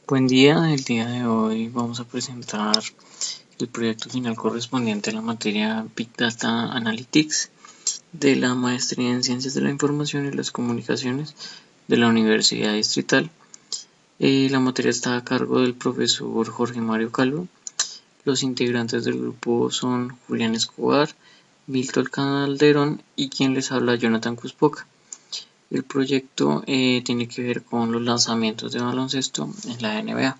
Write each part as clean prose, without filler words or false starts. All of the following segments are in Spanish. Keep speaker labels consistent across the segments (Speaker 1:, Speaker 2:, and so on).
Speaker 1: Buen día, el día de hoy vamos a presentar el proyecto final correspondiente a la materia Big Data Analytics de la Maestría en Ciencias de la Información y las Comunicaciones de la Universidad Distrital. La materia está a cargo del profesor Jorge Mario Calvo. Los integrantes del grupo son Julián Escobar, Milton Calderón y quien les habla, Jonathan Cuspoca. El proyecto tiene que ver con los lanzamientos de baloncesto en la NBA.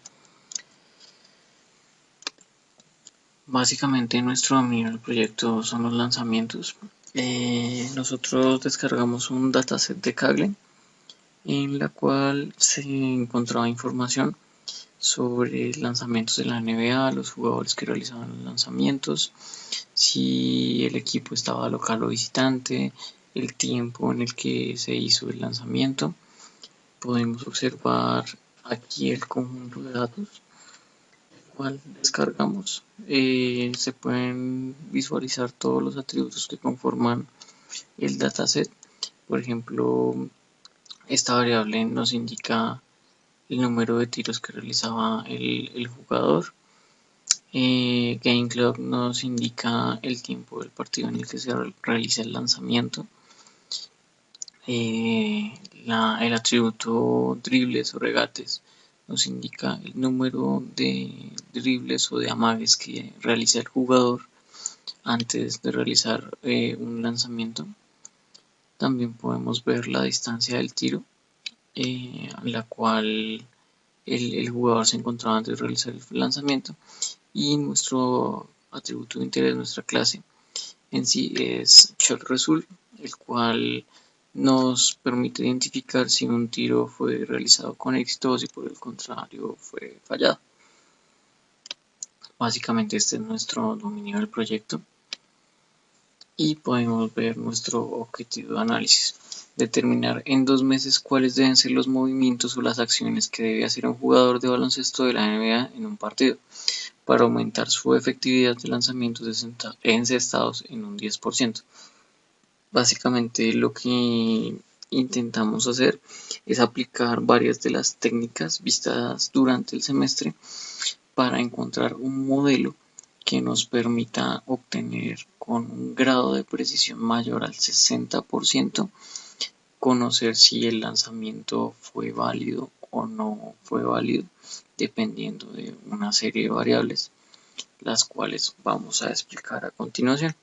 Speaker 1: Básicamente nuestro dominio del proyecto son los lanzamientos. Nosotros descargamos un dataset de Kaggle en la cual se encontraba información sobre lanzamientos de la NBA, los jugadores que realizaban los lanzamientos, si el equipo estaba local o visitante, el tiempo en el que se hizo el lanzamiento. Podemos observar aquí el conjunto de datos cual descargamos. Se pueden visualizar todos los atributos que conforman el dataset. Por ejemplo, esta variable nos indica el número de tiros que realizaba el jugador. Game Clock nos indica el tiempo del partido en el que se realiza el lanzamiento. El atributo dribles o regates nos indica el número de dribles o de amagues que realiza el jugador antes de realizar un lanzamiento. También podemos ver la distancia del tiro, a la cual el jugador se encontraba antes de realizar el lanzamiento, y nuestro atributo de interés, nuestra clase en sí, es Shot Result, el cual nos permite identificar si un tiro fue realizado con éxito o si por el contrario fue fallado. Básicamente este es nuestro dominio del proyecto y podemos ver nuestro objetivo de análisis. Determinar en 2 meses cuáles deben ser los movimientos o las acciones que debe hacer un jugador de baloncesto de la NBA en un partido para aumentar su efectividad de lanzamientos encestados en un 10%. Básicamente lo que intentamos hacer es aplicar varias de las técnicas vistas durante el semestre para encontrar un modelo que nos permita obtener con un grado de precisión mayor al 60% conocer si el lanzamiento fue válido o no fue válido, dependiendo de una serie de variables, las cuales vamos a explicar a continuación.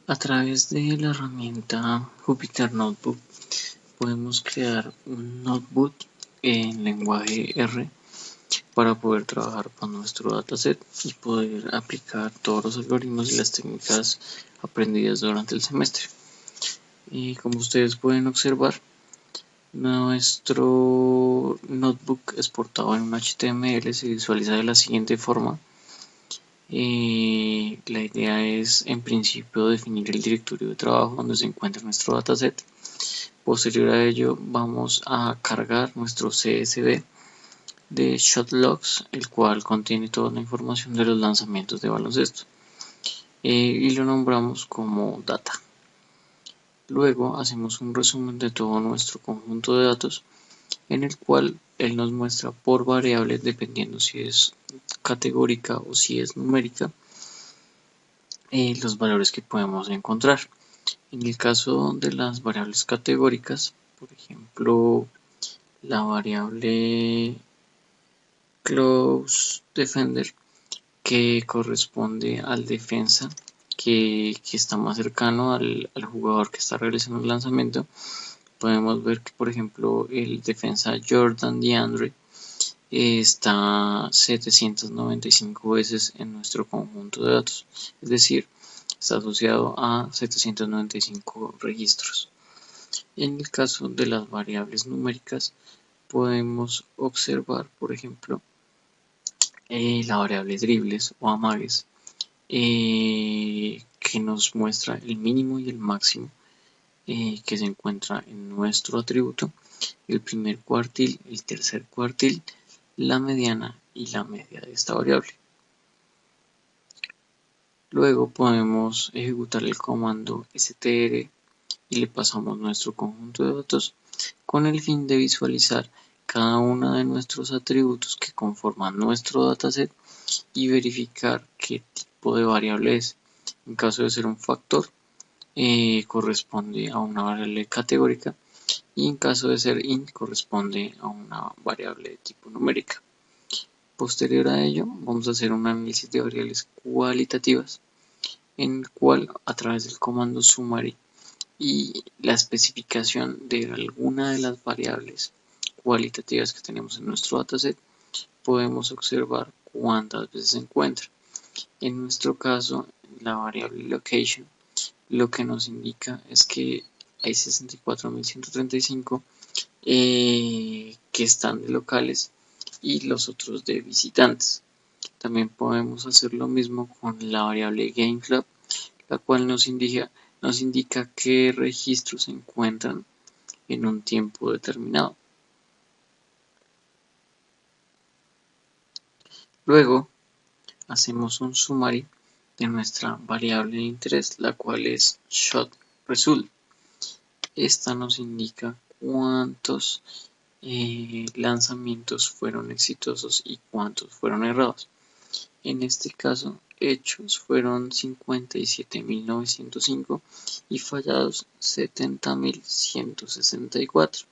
Speaker 1: A través de la herramienta Jupyter Notebook podemos crear un notebook en lenguaje R para poder trabajar con nuestro dataset y poder aplicar todos los algoritmos y las técnicas aprendidas durante el semestre. Y como ustedes pueden observar, nuestro notebook exportado en un HTML se visualiza de la siguiente forma. La idea es en principio definir el directorio de trabajo donde se encuentra nuestro dataset. Posterior a ello vamos a cargar nuestro CSV de ShotLogs, el cual contiene toda la información de los lanzamientos de baloncesto, y lo nombramos como data. Luego hacemos un resumen de todo nuestro conjunto de datos en el cual él nos muestra por variables, dependiendo si es categórica o si es numérica, los valores que podemos encontrar. En el caso de las variables categóricas, por ejemplo, la variable Close Defender, que corresponde al defensa que está más cercano al jugador que está realizando el lanzamiento, podemos ver que, por ejemplo, el defensa Jordan DeAndre está 795 veces en nuestro conjunto de datos, es decir, está asociado a 795 registros. En el caso de las variables numéricas, podemos observar, por ejemplo, la variable dribles o amagues, que nos muestra el mínimo y el máximo que se encuentra en nuestro atributo, el primer cuartil, el tercer cuartil, la mediana y la media de esta variable. Luego podemos ejecutar el comando str y le pasamos nuestro conjunto de datos con el fin de visualizar cada uno de nuestros atributos que conforman nuestro dataset y verificar qué tipo de variable es. En caso de ser un factor, corresponde a una variable categórica y en caso de ser int corresponde a una variable de tipo numérica. Posterior a ello, vamos a hacer un análisis de variables cualitativas en el cual a través del comando summary y la especificación de alguna de las variables cualitativas que tenemos en nuestro dataset podemos observar cuántas veces se encuentra. En nuestro caso, la variable location lo que nos indica es que hay 64.135 que están de locales y los otros de visitantes. También podemos hacer lo mismo con la variable GameClub, la cual nos indica qué registros se encuentran en un tiempo determinado. Luego hacemos un summary de nuestra variable de interés, la cual es shotResult. Esta nos indica cuántos lanzamientos fueron exitosos y cuántos fueron errados. En este caso, hechos fueron 57.905 y fallados 70.164.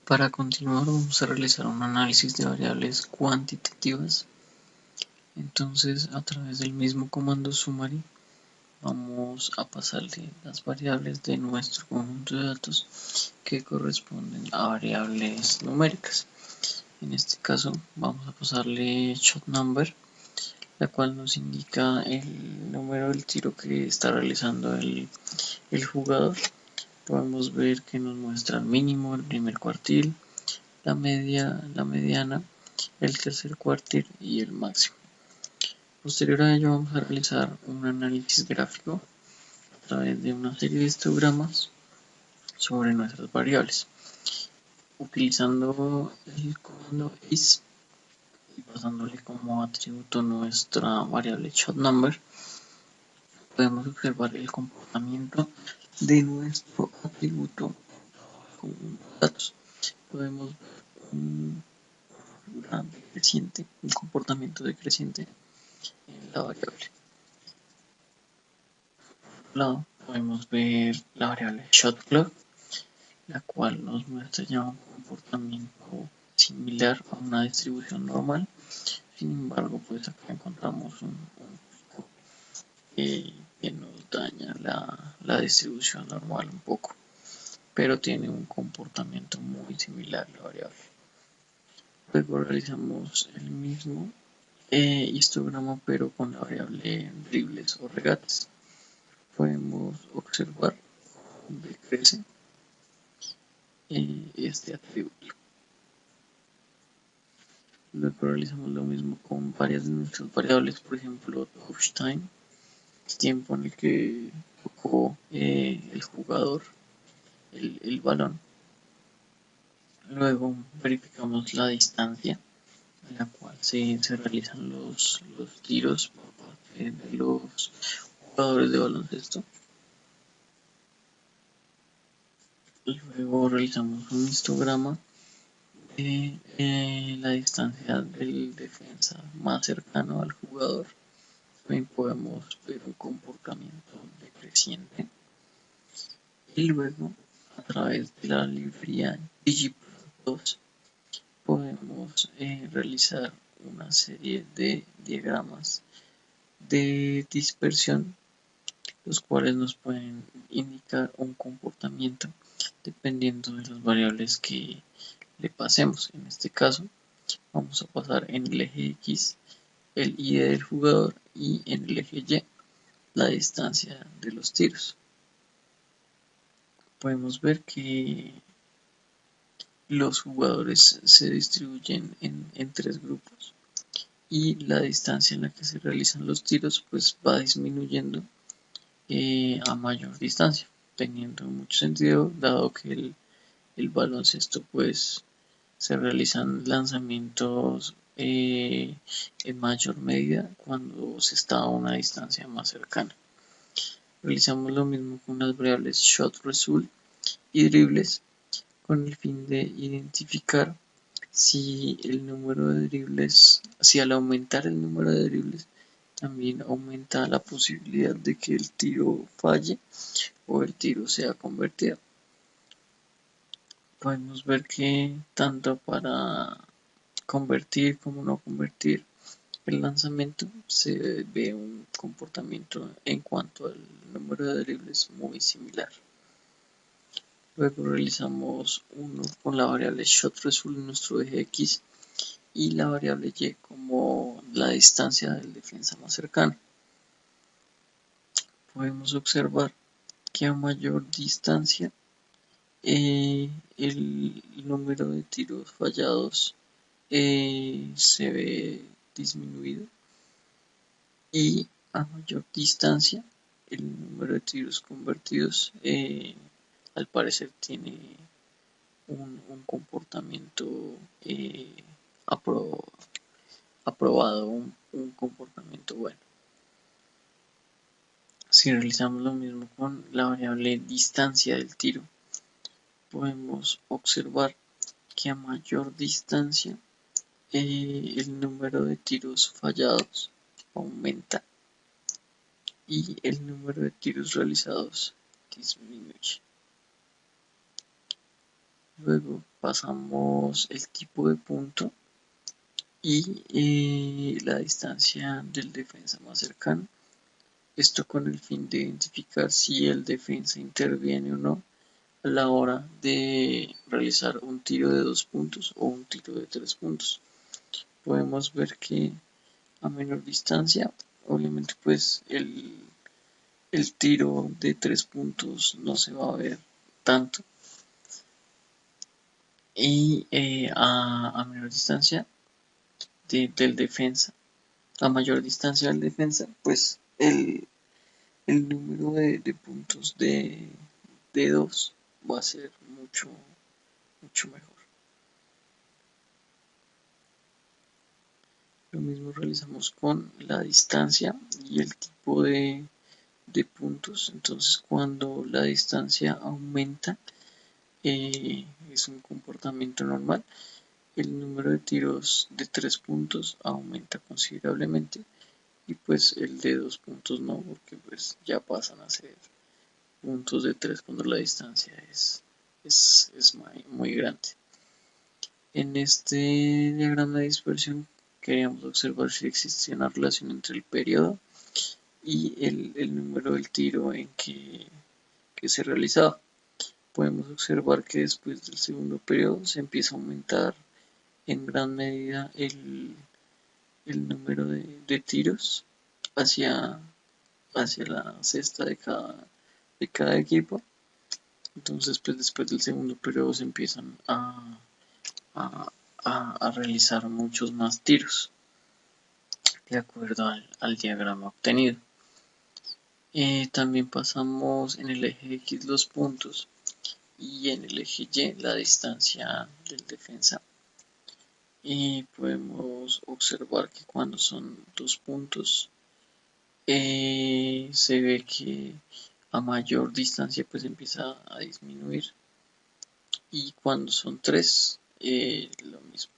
Speaker 1: Para continuar, vamos a realizar un análisis de variables cuantitativas. Entonces, a través del mismo comando summary, vamos a pasarle las variables de nuestro conjunto de datos que corresponden a variables numéricas. En este caso vamos a pasarle shotNumber, la cual nos indica el número del tiro que está realizando el jugador. Podemos ver que nos muestra el mínimo, el primer cuartil, la media, la mediana, el tercer cuartil y el máximo. Posterior a ello vamos a realizar un análisis gráfico a través de una serie de histogramas sobre nuestras variables. Utilizando el comando is y pasándole como atributo nuestra variable shotNumber, podemos observar el comportamiento de nuestro atributo con datos. Podemos ver un comportamiento decreciente en la variable. Por un lado, podemos ver la variable shotClock, la cual nos muestra ya un comportamiento similar a una distribución normal. Sin embargo, pues acá encontramos un pico que nos daña la distribución normal un poco, pero tiene un comportamiento muy similar a la variable. Luego realizamos el mismo histograma pero con la variable dribles o regates. Podemos observar cómo decrece este atributo. Luego realizamos lo mismo con varias de nuestras variables, por ejemplo touch time, el tiempo en el que tocó el jugador el balón. Luego verificamos la distancia en la cual se realizan los tiros por parte de los jugadores de baloncesto. Luego realizamos un histograma de la distancia del defensa más cercano al jugador. También podemos ver un comportamiento decreciente. Y luego, a través de la librería ggplot2, podemos realizar una serie de diagramas de dispersión, los cuales nos pueden indicar un comportamiento dependiendo de las variables que le pasemos. En este caso, vamos a pasar en el eje X el ID del jugador y en el eje Y la distancia de los tiros. Podemos ver que los jugadores se distribuyen en tres grupos y la distancia en la que se realizan los tiros pues va disminuyendo a mayor distancia, teniendo mucho sentido dado que el baloncesto pues se realizan lanzamientos en mayor medida cuando se está a una distancia más cercana. Realizamos lo mismo con las variables shotResult y dribles, con el fin de identificar si al aumentar el número de dribles, también aumenta la posibilidad de que el tiro falle o el tiro sea convertido. Podemos ver que tanto para convertir como no convertir el lanzamiento se ve un comportamiento en cuanto al número de dribles muy similar. Luego realizamos uno con la variable shotResult en nuestro eje X y la variable Y como la distancia del defensa más cercano. Podemos observar que a mayor distancia el número de tiros fallados se ve disminuido y a mayor distancia el número de tiros convertidos al parecer tiene un comportamiento aprobado, un comportamiento bueno. Si realizamos lo mismo con la variable distancia del tiro, podemos observar que a mayor distancia el número de tiros fallados aumenta y el número de tiros realizados disminuye. Luego pasamos el tipo de punto y la distancia del defensa más cercano. Esto con el fin de identificar si el defensa interviene o no a la hora de realizar un tiro de 2 puntos o un tiro de 3 puntos. Podemos ver que a menor distancia, obviamente pues el tiro de 3 puntos no se va a ver tanto y a menor distancia del defensa, a mayor distancia del defensa, pues el número de puntos de 2 va a ser mucho mejor. Lo mismo realizamos con la distancia y el tipo de puntos. Entonces cuando la distancia aumenta es un comportamiento normal. El número de tiros de 3 puntos aumenta considerablemente y pues el de 2 puntos no, porque pues ya pasan a ser puntos de 3 cuando la distancia es muy grande. En este diagrama de dispersión queríamos observar si existía una relación entre el periodo y el número del tiro en que se realizaba. Podemos observar que después del segundo periodo se empieza a aumentar en gran medida el número de tiros hacia la cesta de cada equipo. Entonces pues después del segundo periodo se empiezan a realizar muchos más tiros de acuerdo al diagrama obtenido. También pasamos en el eje X los puntos y en el eje Y la distancia del defensa. Y podemos observar que cuando son 2 puntos se ve que a mayor distancia pues empieza a disminuir y cuando son 3 lo mismo.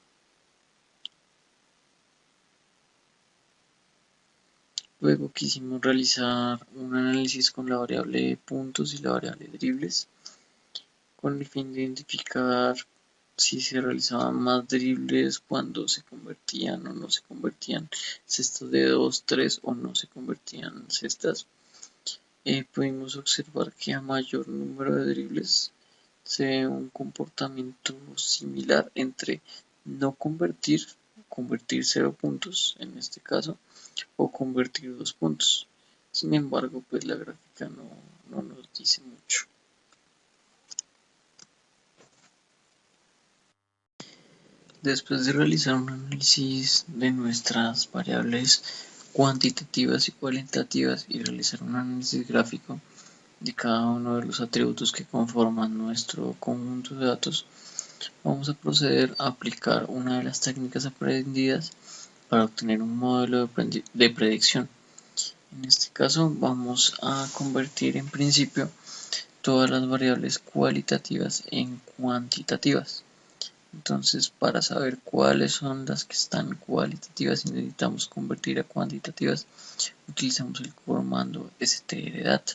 Speaker 1: Luego quisimos realizar un análisis con la variable puntos y la variable dribles con el fin de identificar si se realizaban más dribles cuando se convertían o no se convertían cestas de 2, 3 o no se convertían cestas. Pudimos observar que a mayor número de dribles se ve un comportamiento similar entre no convertir 0 puntos en este caso o convertir 2 puntos. Sin embargo, pues la gráfica no nos dice mucho. Después de realizar un análisis de nuestras variables cuantitativas y cualitativas y realizar un análisis gráfico de cada uno de los atributos que conforman nuestro conjunto de datos, vamos a proceder a aplicar una de las técnicas aprendidas para obtener un modelo de predicción. En este caso vamos a convertir en principio todas las variables cualitativas en cuantitativas. Entonces, para saber cuáles son las que están cualitativas y necesitamos convertir a cuantitativas, utilizamos el comando strdata.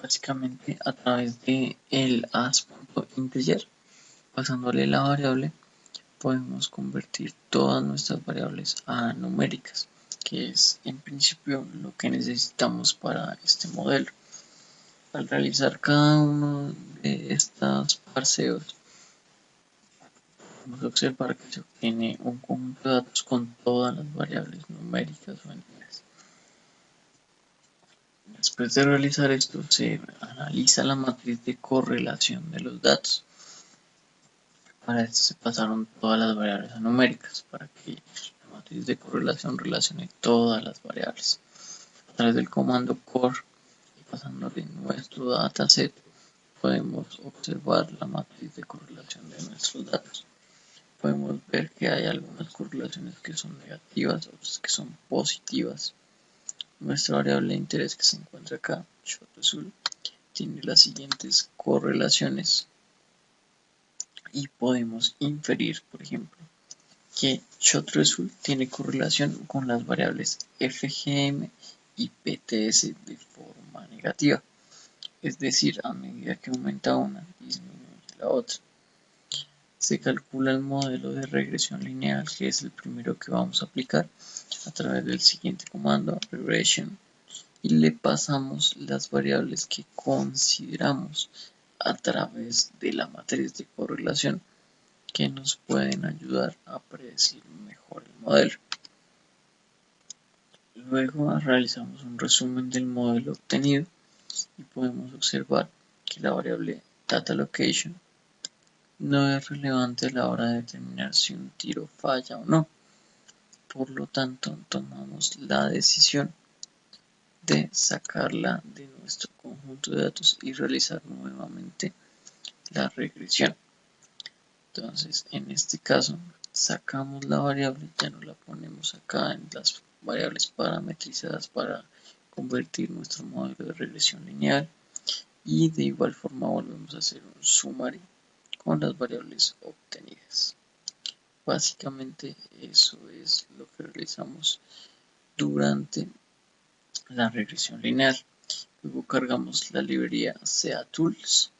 Speaker 1: Básicamente, a través de el as.integer, pasándole la variable, podemos convertir todas nuestras variables a numéricas, que es en principio lo que necesitamos para este modelo. Al realizar cada uno de estos parseos, vamos a observar que se obtiene un conjunto de datos con todas las variables numéricas o enteras. Después de realizar esto, se analiza la matriz de correlación de los datos. Para esto se pasaron todas las variables a numéricas, para que la matriz de correlación relacione todas las variables. A través del comando core y pasándole nuestro dataset, podemos observar la matriz de correlación de nuestros datos. Podemos ver que hay algunas correlaciones que son negativas, otras que son positivas. Nuestra variable de interés que se encuentra acá, shotresult, tiene las siguientes correlaciones y podemos inferir, por ejemplo, que shotresult tiene correlación con las variables FGM y PTS de forma negativa, es decir, a medida que aumenta una, disminuye la otra. Se calcula el modelo de regresión lineal, que es el primero que vamos a aplicar, a través del siguiente comando, regression, y le pasamos las variables que consideramos a través de la matriz de correlación, que nos pueden ayudar a predecir mejor el modelo. Luego realizamos un resumen del modelo obtenido y podemos observar que la variable data location no es relevante a la hora de determinar si un tiro falla o no. Por lo tanto, tomamos la decisión de sacarla de nuestro conjunto de datos y realizar nuevamente la regresión. Entonces, en este caso, sacamos la variable, ya no la ponemos acá en las variables parametrizadas para convertir nuestro modelo de regresión lineal, y de igual forma volvemos a hacer un summary con las variables obtenidas. Básicamente eso es lo que realizamos durante la regresión lineal. Luego cargamos la librería SEA-Tools,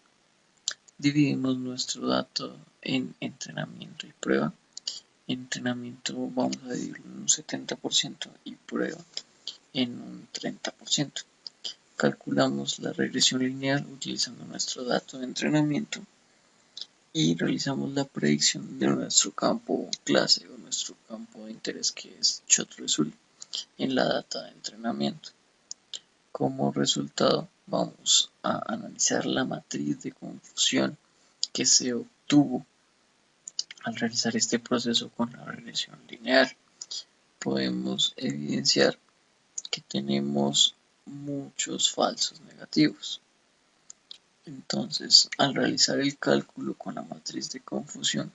Speaker 1: dividimos nuestro dato en entrenamiento y prueba. Entrenamiento vamos a dividirlo en un 70% y prueba en un 30%. Calculamos la regresión lineal utilizando nuestro dato de entrenamiento y realizamos la predicción de nuestro campo clase o nuestro campo de interés, que es shotresult, en la data de entrenamiento. Como resultado, vamos a analizar la matriz de confusión que se obtuvo al realizar este proceso con la regresión lineal. Podemos evidenciar que tenemos muchos falsos negativos. Entonces, al realizar el cálculo con la matriz de confusión,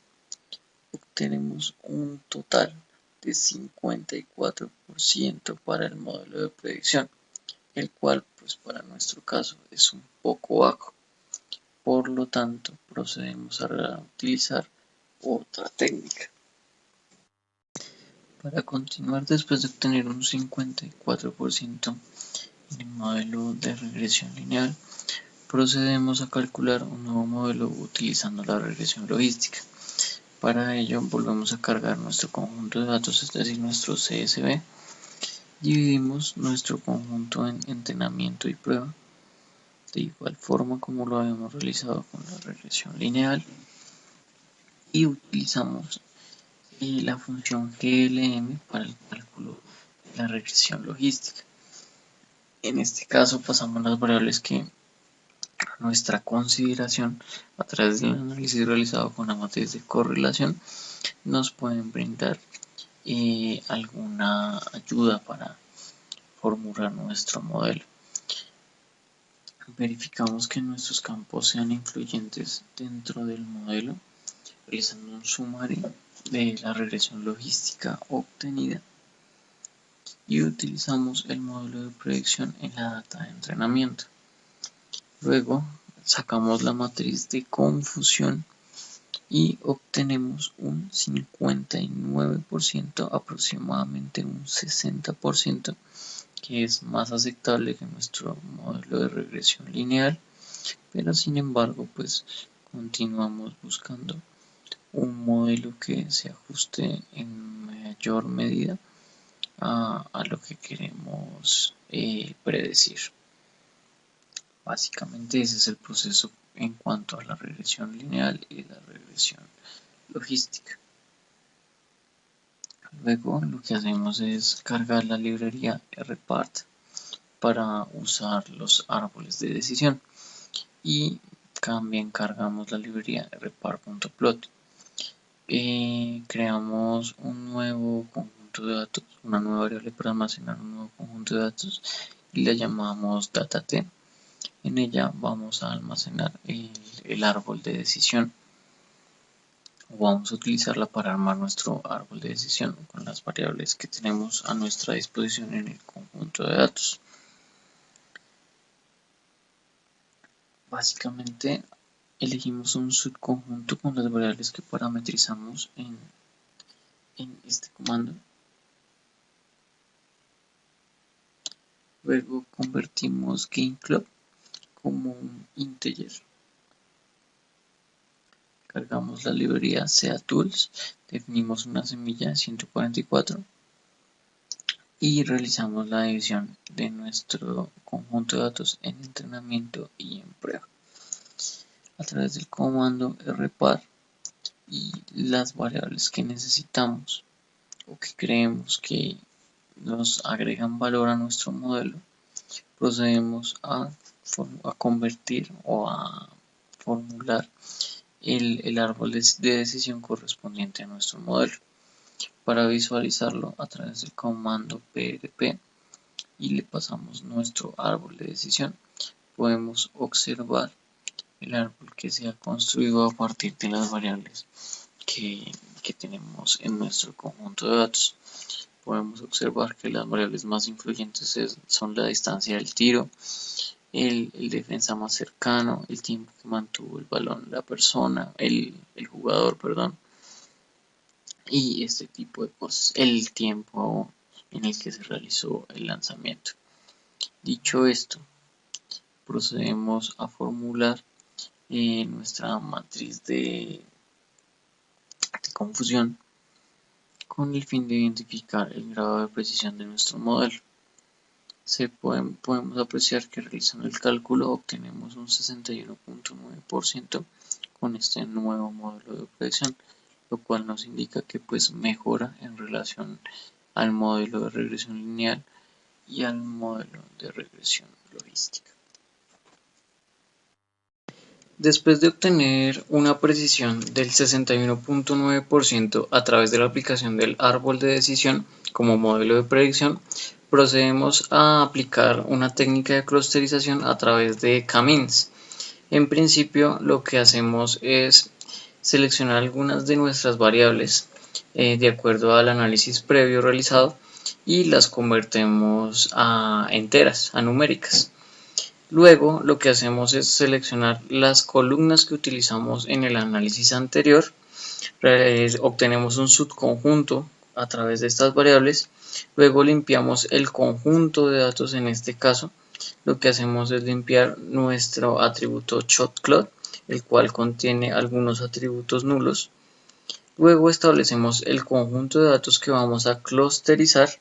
Speaker 1: obtenemos un total de 54% para el modelo de predicción, el cual pues para nuestro caso es un poco bajo. Por lo tanto, procedemos a utilizar otra técnica. Para continuar, después de obtener un 54% en el modelo de regresión lineal, procedemos a calcular un nuevo modelo utilizando la regresión logística. Para ello volvemos a cargar nuestro conjunto de datos, es decir, nuestro CSV. Dividimos nuestro conjunto en entrenamiento y prueba, de igual forma como lo habíamos realizado con la regresión lineal, y utilizamos la función glm para el cálculo de la regresión logística. En este caso pasamos las variables que a nuestra consideración a través del análisis realizado con la matriz de correlación nos pueden brindar alguna ayuda para formular nuestro modelo. Verificamos que nuestros campos sean influyentes dentro del modelo, realizando un summary de la regresión logística obtenida, y utilizamos el modelo de predicción en la data de entrenamiento. Luego sacamos la matriz de confusión y obtenemos un 59%, aproximadamente un 60%, que es más aceptable que nuestro modelo de regresión lineal, pero sin embargo pues continuamos buscando un modelo que se ajuste en mayor medida a lo que queremos predecir. Básicamente ese es el proceso en cuanto a la regresión lineal y la regresión logística. Luego lo que hacemos es cargar la librería rpart para usar los árboles de decisión y también cargamos la librería rpart.plot. Creamos un nuevo conjunto de datos, una nueva variable para almacenar un nuevo conjunto de datos y la llamamos datat. En ella vamos a almacenar el árbol de decisión, o vamos a utilizarla para armar nuestro árbol de decisión con las variables que tenemos a nuestra disposición en el conjunto de datos. Básicamente elegimos un subconjunto con las variables que parametrizamos en este comando. Luego convertimos GameCloud como un integer. Cargamos la librería SeaTools, definimos una semilla de 144 y realizamos la división de nuestro conjunto de datos en entrenamiento y en prueba a través del comando rpar y las variables que necesitamos o que creemos que nos agregan valor a nuestro modelo. Procedemos a convertir o a formular el árbol de decisión correspondiente a nuestro modelo. Para visualizarlo a través del comando prp y le pasamos nuestro árbol de decisión, podemos observar el árbol que se ha construido a partir de las variables que tenemos en nuestro conjunto de datos. Podemos observar que las variables más influyentes son la distancia del tiro, el defensa más cercano, el tiempo que mantuvo el balón la persona, el jugador, perdón, y este tipo de cosas, el tiempo en el que se realizó el lanzamiento. Dicho esto, procedemos a formular nuestra matriz de confusión con el fin de identificar el grado de precisión de nuestro modelo. Podemos apreciar que realizando el cálculo obtenemos un 61.9% con este nuevo modelo de predicción, lo cual nos indica que pues mejora en relación al modelo de regresión lineal y al modelo de regresión logística. Después de obtener una precisión del 61.9% a través de la aplicación del árbol de decisión como modelo de predicción, procedemos a aplicar una técnica de clusterización a través de k-means. En principio, lo que hacemos es seleccionar algunas de nuestras variables de acuerdo al análisis previo realizado y las convertimos a enteras, a numéricas. Luego lo que hacemos es seleccionar las columnas que utilizamos en el análisis anterior, obtenemos un subconjunto a través de estas variables, luego limpiamos el conjunto de datos. En este caso lo que hacemos es limpiar nuestro atributo shotcloud, el cual contiene algunos atributos nulos. Luego establecemos el conjunto de datos que vamos a clusterizar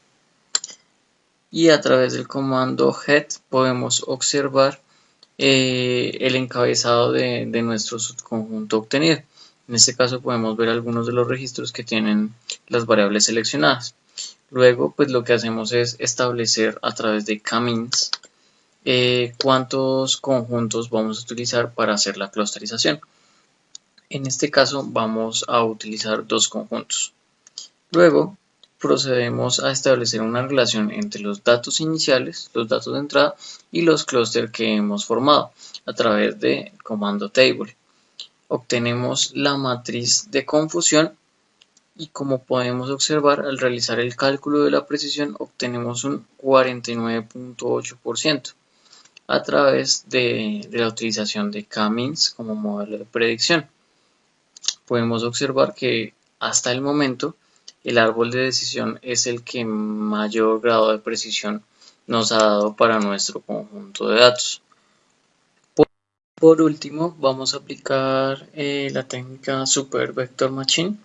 Speaker 1: y a través del comando head podemos observar el encabezado de nuestro subconjunto obtenido. En este caso podemos ver algunos de los registros que tienen las variables seleccionadas. Luego pues lo que hacemos es establecer a través de k-means cuántos conjuntos vamos a utilizar para hacer la clusterización. En este caso vamos a utilizar dos conjuntos. Luego procedemos a establecer una relación entre los datos iniciales, los datos de entrada y los clústeres que hemos formado a través de comando table. Obtenemos la matriz de confusión y como podemos observar al realizar el cálculo de la precisión obtenemos un 49.8%. a través de la utilización de K-means como modelo de predicción. Podemos observar que hasta el momento el árbol de decisión es el que mayor grado de precisión nos ha dado para nuestro conjunto de datos. Por último, vamos a aplicar la técnica Super Vector Machine.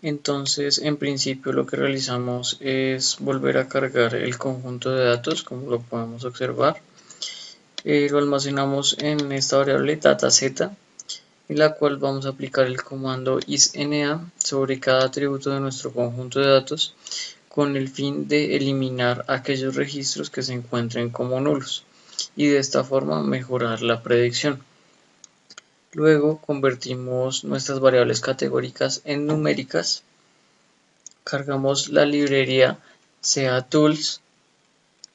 Speaker 1: Entonces, en principio lo que realizamos es volver a cargar el conjunto de datos, como lo podemos observar. Lo almacenamos en esta variable dataZ, en la cual vamos a aplicar el comando isNA sobre cada atributo de nuestro conjunto de datos con el fin de eliminar aquellos registros que se encuentren como nulos y de esta forma mejorar la predicción. Luego convertimos nuestras variables categóricas en numéricas, cargamos la librería CA-Tools,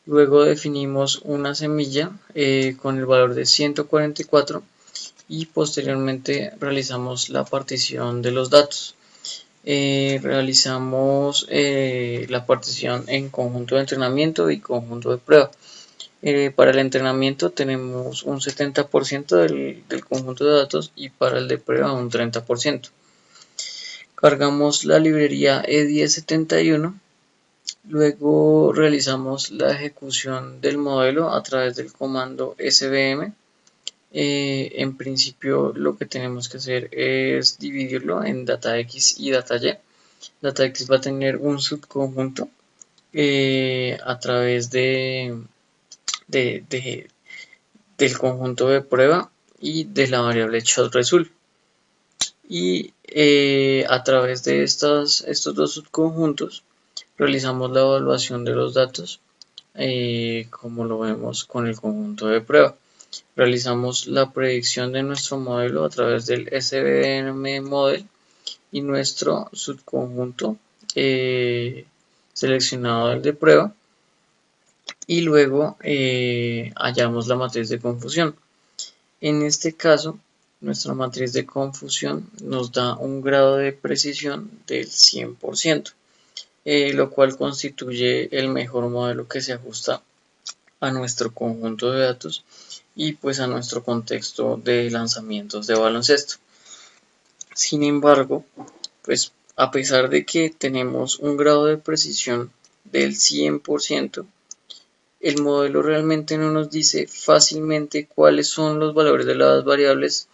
Speaker 1: luego definimos una semilla con el valor de 144 y posteriormente realizamos la partición de los datos. Realizamos la partición en conjunto de entrenamiento y conjunto de prueba. Para el entrenamiento tenemos un 70% del conjunto de datos y para el de prueba un 30%. Cargamos la librería E1071, luego realizamos la ejecución del modelo a través del comando svm. En principio lo que tenemos que hacer es dividirlo en data X y data Y. Data X va a tener un subconjunto a través del conjunto de prueba y de la variable showResult. Y a través de estos dos subconjuntos realizamos la evaluación de los datos como lo vemos con el conjunto de prueba. Realizamos la predicción de nuestro modelo a través del SVM model y nuestro subconjunto seleccionado el de prueba, y luego hallamos la matriz de confusión. En este caso, nuestra matriz de confusión nos da un grado de precisión del 100%, lo cual constituye el mejor modelo que se ajusta a nuestro conjunto de datos y pues a nuestro contexto de lanzamientos de baloncesto. Sin embargo, pues a pesar de que tenemos un grado de precisión del 100%, el modelo realmente no nos dice fácilmente cuáles son los valores de las variables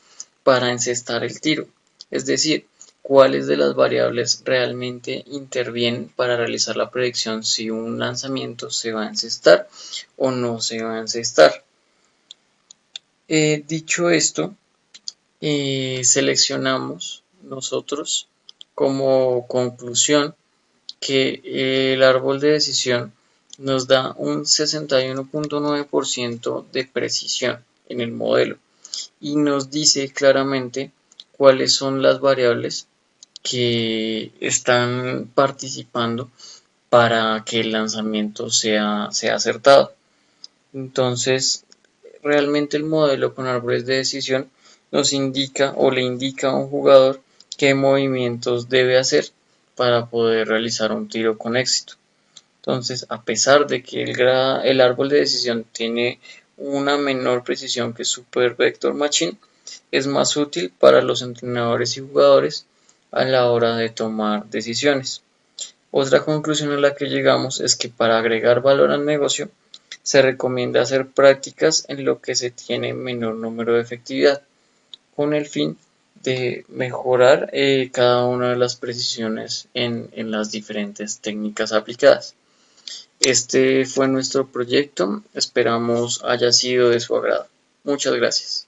Speaker 1: para encestar el tiro, es decir, cuáles de las variables realmente intervienen para realizar la predicción si un lanzamiento se va a encestar o no se va a encestar. Dicho esto, seleccionamos nosotros como conclusión que el árbol de decisión nos da un 61.9% de precisión en el modelo y nos dice claramente cuáles son las variables que están participando para que el lanzamiento sea acertado. Entonces, realmente el modelo con árboles de decisión nos indica o le indica a un jugador qué movimientos debe hacer para poder realizar un tiro con éxito. Entonces, a pesar de que el árbol de decisión tiene una menor precisión que Super Vector Machine, es más útil para los entrenadores y jugadores a la hora de tomar decisiones. Otra conclusión a la que llegamos es que para agregar valor al negocio se recomienda hacer prácticas en lo que se tiene menor número de efectividad, con el fin de mejorar cada una de las precisiones en las diferentes técnicas aplicadas. Este fue nuestro proyecto, esperamos haya sido de su agrado. Muchas gracias.